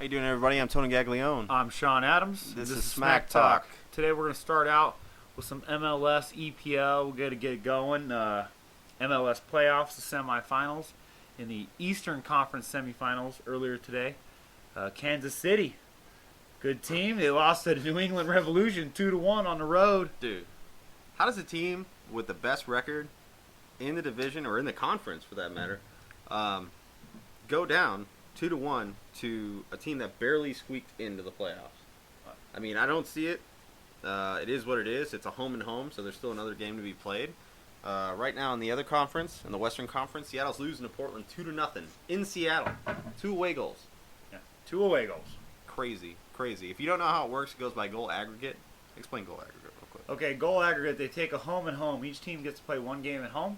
How you doing, everybody? I'm Tony Gaglione. I'm Shawn Adams. This is Smacktalk. Today we're going to start out with some MLS, EPL. We're going to get it going. MLS playoffs, the semifinals. In the Eastern Conference semifinals earlier today, Kansas City, good team. They lost to the New England Revolution 2-1 on the road. Dude, how does a team with the best record in the division, or in the conference for that matter, go down 2-1 to a team that barely squeaked into the playoffs? I mean, I don't see it. It is what it is. It's a home and home, so there's still another game to be played. Right now in the other conference, in the Western Conference, Seattle's losing to Portland 2-0 in Seattle. 2 away goals. Yeah, 2 away goals. Crazy. If you don't know how it works, it goes by goal aggregate. Explain goal aggregate real quick. Okay, goal aggregate, they take a home and home. Each team gets to play one game at home.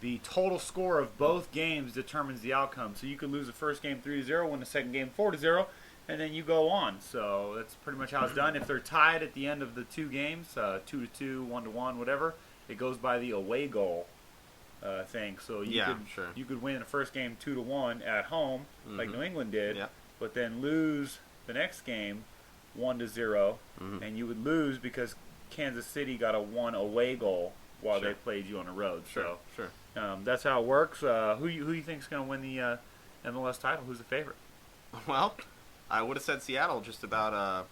The total score of both games determines the outcome. So you could lose the first game 3-0, win the second game 4-0, and then you go on. So that's pretty much how it's done. If they're tied at the end of the 2 games, 2-2, 1-1, whatever, it goes by the away goal thing. So you could win the first game 2-1 at home, like New England did, but then lose the next game 1-0, and you would lose because Kansas City got a 1 away goal while they played you on the road. That's how it works. Who you think is going to win the MLS title? Who's the favorite? Well, I would have said Seattle just about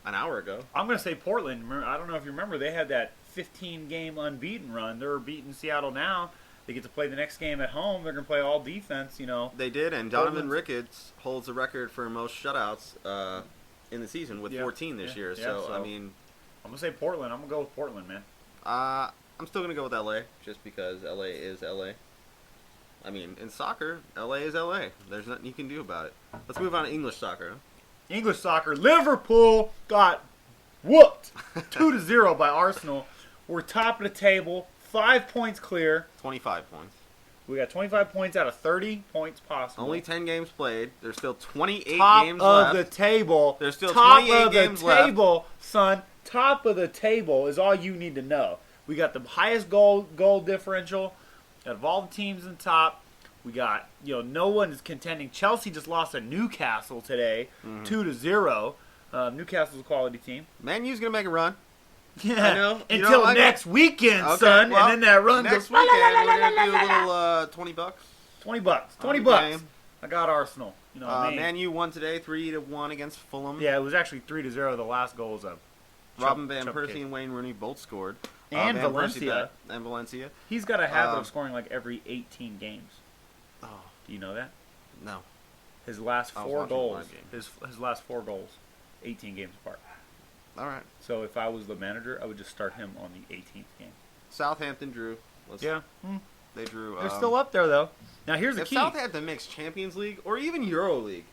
an hour ago. I'm going to say Portland. I don't know if you remember, they had that 15-game unbeaten run. They're beating Seattle now. They get to play the next game at home. They're going to play all defense, you know. They did, and Donovan Ricketts holds the record for most shutouts in the season with 14 this year. So, I mean, I'm going to say Portland. I'm going to go with Portland, man. I'm still going to go with L.A. just because L.A. is L.A. I mean, in soccer, L.A. is L.A. There's nothing you can do about it. Let's move on to English soccer. English soccer. Liverpool got whooped 2-0 by Arsenal. We're top of the table, 5 points clear. 25 points. We got 25 points out of 30 points possible. Only 10 games played. There's still 28 games left. Top of the table. There's still 28 games left. Top of the table, son. Top of the table is all you need to know. We got the highest goal differential out of all the teams in the top. We got, no one is contending. Chelsea just lost to Newcastle today, 2-0. Newcastle's a quality team. Man U's going to make a run. Yeah, I know. Until next weekend, son. Well, and then that run next goes. Weekend, we're going to do a little $20. $20. I got Arsenal. You know what I mean? Man U won today, 3-1 against Fulham. Yeah, it was actually 3-0. The last goal was a Robin Van Persie and Wayne Rooney both scored. And Valencia. He's got a habit of scoring like every 18 games. Oh. Do you know that? No. His last 4 goals. His last 4 goals, 18 games apart. All right. So if I was the manager, I would just start him on the 18th game. Southampton drew. They drew. They're still up there, though. Now, here's the key. If Southampton makes Champions League or even Euro League,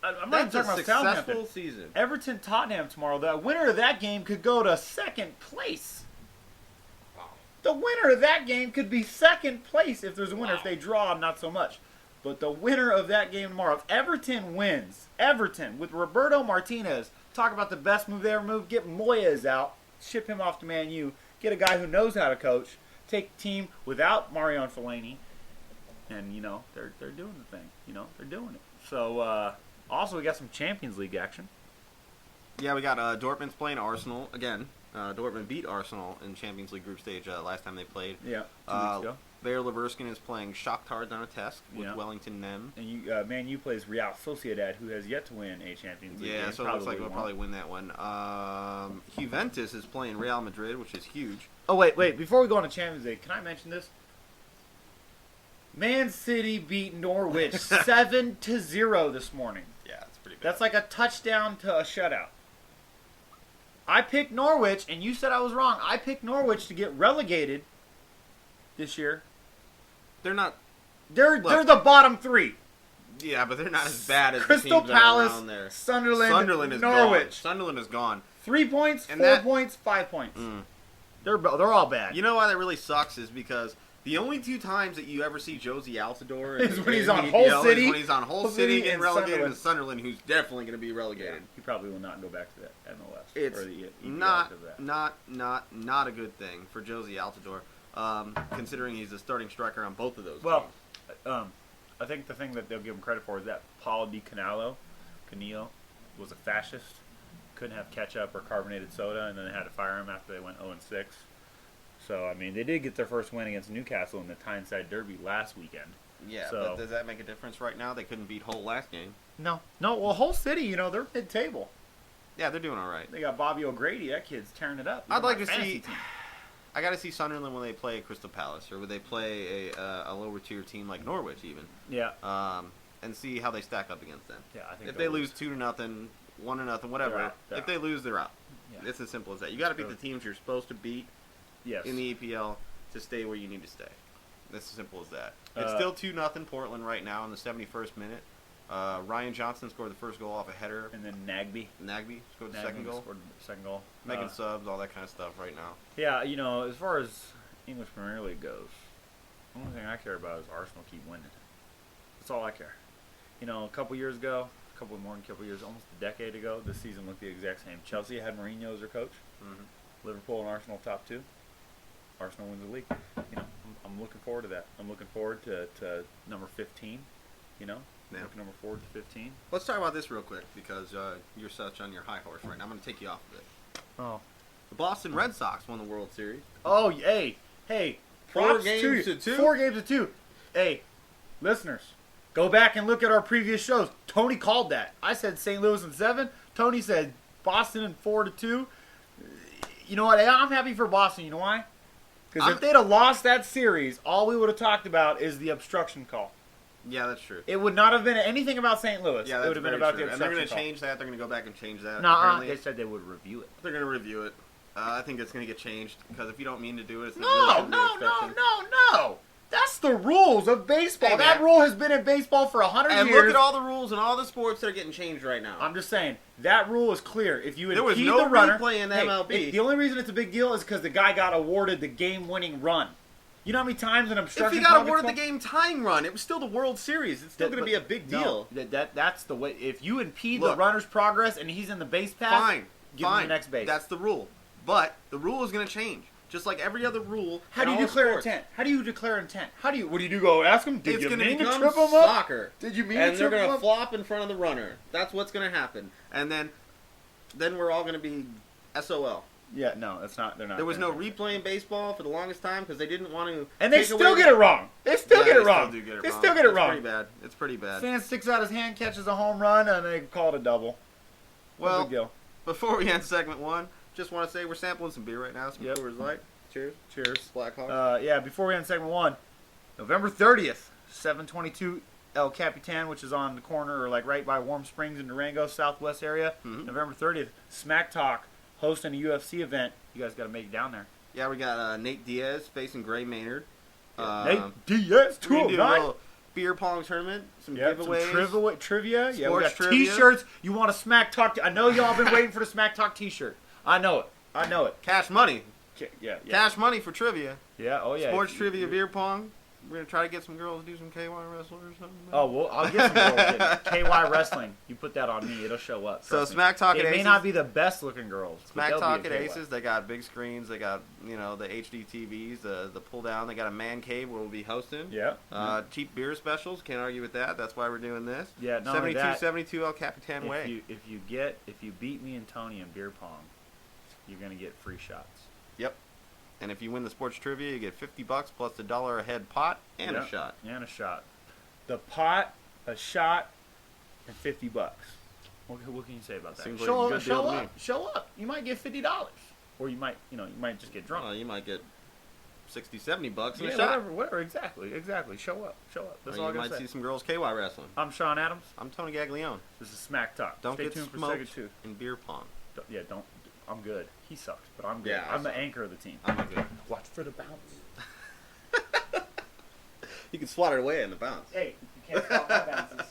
I'm not talking about Southampton. Season. Everton Tottenham tomorrow. The winner of that game could go to second place. Wow. The winner of that game could be second place if there's a winner. If they draw, not so much. But the winner of that game tomorrow, if Everton wins, Everton with Roberto Martinez, talk about the best move they ever moved, get Moyes out, ship him off to Man U, get a guy who knows how to coach, take a team without Mario Fellaini, and, they're doing the thing. They're doing it. So, also, we got some Champions League action. Yeah, we got Dortmund's playing Arsenal again. Dortmund beat Arsenal in Champions League group stage last time they played. Yeah, 2 weeks ago. Bayer Leverkusen is playing Shakhtar Donetsk with Wellington Nem. And Man U plays Real Sociedad, who has yet to win a Champions League game. So it looks like we'll probably win that one. Juventus is playing Real Madrid, which is huge. Oh, wait. Before we go on to Champions League, can I mention this? Man City beat Norwich 7-0 this morning. Yeah, that's pretty bad. That's like a touchdown to a shutout. I picked Norwich, and you said I was wrong. I picked Norwich to get relegated this year. They're not. They're the bottom 3. Yeah, but they're not as bad as Crystal the teams Palace, around there. Sunderland is Norwich. Gone. Sunderland is gone. 3 points, 4 points, 5 points. They're all bad. You know why that really sucks is because the only 2 times that you ever see Josie Altidore is when he's on Hull City. Is when he's on Hull City getting relegated to Sunderland, who's definitely going to be relegated. Yeah, he probably will not go back to that MLS. It's or the EPL not a good thing for Josie Altidore, considering he's a starting striker on both of those teams. I think the thing that they'll give him credit for is that Paul Di Canalo Canio was a fascist. Couldn't have ketchup or carbonated soda, and then they had to fire him after they went 0-6. So, I mean, they did get their first win against Newcastle in the Tyneside Derby last weekend. Yeah, So- but does that make a difference right now? They couldn't beat Hull last game. No. Well, Hull City, they're mid-table. Yeah, they're doing all right. They got Bobby O'Grady. That kid's tearing it up. I'd like My to fantasy see. team. I got to see Sunderland when they play Crystal Palace, or when they play a lower tier team like Norwich, even. Yeah. And see how they stack up against them. Yeah, I think If they lose 2-0, 1-0, whatever, They're out. They're if they lose, they're out. Yeah. It's as simple as that. You got to beat the teams you're supposed to beat Yes. in the EPL to stay where you need to stay. That's as simple as that. It's Uh, still 2-0 Portland right now in the 71st minute. Ryan Johnson scored the first goal off a header. And then Nagby. Nagby scored the second goal. Scored the second goal. Making subs, all that kind of stuff right now. Yeah, as far as English Premier League goes, the only thing I care about is Arsenal keep winning. That's all I care. A couple years ago, almost a decade ago, this season looked the exact same. Chelsea had Mourinho as their coach. Mm-hmm. Liverpool and Arsenal top two. Arsenal wins the league. I'm looking forward to that. I'm looking forward to number 15. Yeah. Looking number forward to 15. Let's talk about this real quick because you're such on your high horse right now. I'm going to take you off of it. Oh. The Boston Red Sox won the World Series. Oh, hey. 4 props games you. to 2? 4 games to 2. Hey, listeners, go back and look at our previous shows. Tony called that. I said St. Louis in 7. Tony said Boston in 4-2. You know what? I'm happy for Boston. You know why? Because if they'd have lost that series, all we would have talked about is the obstruction call. Yeah, that's true. It would not have been anything about St. Louis. Yeah, it that's would have been very about true. the And they're obstruction going to call. change that. They're going to go back and change that. No, apparently. they said they would review it. They're going to review it. I think it's going to get changed because if you don't mean to do it, it's No. That's the rules of baseball. Hey, that man. rule has been in baseball for 100 And years. look at all the rules and all the sports that are getting changed right now. I'm just saying, that rule is clear. If you There was impede no the runner... replay in MLB. The only reason it's a big deal is because the guy got awarded the game-winning run. You know how many times an If obstruction he got call awarded the gets game time run, it was still the World Series. It's still going to be a big deal. No, that's the way. If you impede Look. the runner's progress and he's in the base path, Fine. give him the next base. That's the rule. But the rule is going to change. Just like every other rule. How do you in all declare sports. intent? What do you do? Go ask him? Did It's you going to mean to become trip him up? soccer. Did you mean And to they're trip going him to up? flop in front of the runner. That's what's going to happen. And then we're all going to be SOL. Yeah, no, that's not. They're not. There was no replay in baseball for the longest time because they didn't want to. And they take still away get it wrong. They still Yeah, get it they wrong. Still do get it They wrong. still get it wrong. Pretty bad. It's pretty bad. Fan sticks out his hand, catches a home run, and they call it a double. No Well, big deal. before we end segment 1, just want to say we're sampling some beer right now. Some Yep. Coors Light. Cheers. Cheers. Black Hawk. Before we end segment 1, November 30th, 722 El Capitan, which is on the corner or like right by Warm Springs in Durango, southwest area. Mhm. November 30th, Smacktalk hosting a UFC event. You guys got to make it down there. Yeah, we got Nate Diaz facing Gray Maynard. Nate Diaz, We're gonna do a 209. little beer pong tournament, some Yeah, giveaways. some trivia. Yeah, we Sports got trivia. T-shirts. You want a Smack Talk? I know y'all been waiting for the Smack Talk T-shirt. I know it. Cash money. Yeah. Cash money for trivia. Yeah. Oh yeah. Sports trivia, beer pong. We're going to try to get some girls to do some KY wrestling or something. Oh, well, I'll get some girls in. KY Wrestling. You put that on me, it'll show up. So Trust me. Smack Talk at It may Aces. not be the best looking girls. but Smack they'll Talk be at a KY. Aces, they got big screens, they got, the HD TVs, the pull down, they got a man cave where we'll be hosting. Yeah. Cheap beer specials, can't argue with that. That's why we're doing this. Yeah, not only that, 72 El Capitan Way. if you beat me and Tony in beer pong, you're gonna get free shots. Yep. And if you win the sports trivia, you get $50 plus the $1 a head pot and a Yep. shot. And a shot. The pot, a shot, and $50. What can you say about that? Seems like a good deal to me. Show up. You might get $50, or you might just get drunk. You might get $60, $70 and Yeah, a shot. whatever. Exactly. Show up. That's Or all I you gotta might say. see some girls KY wrestling. I'm Shawn Adams. I'm Tony Gaglione. This is Smack Talk. Don't Stay get tuned for smoked segment 2. in beer pong. Don't. I'm good. He sucks, but I'm good. Yeah, I I'm the suck. anchor of the team. I'm good. Watch for the bounce. You can swat it away in the bounce. Hey, you can't stop my bounces.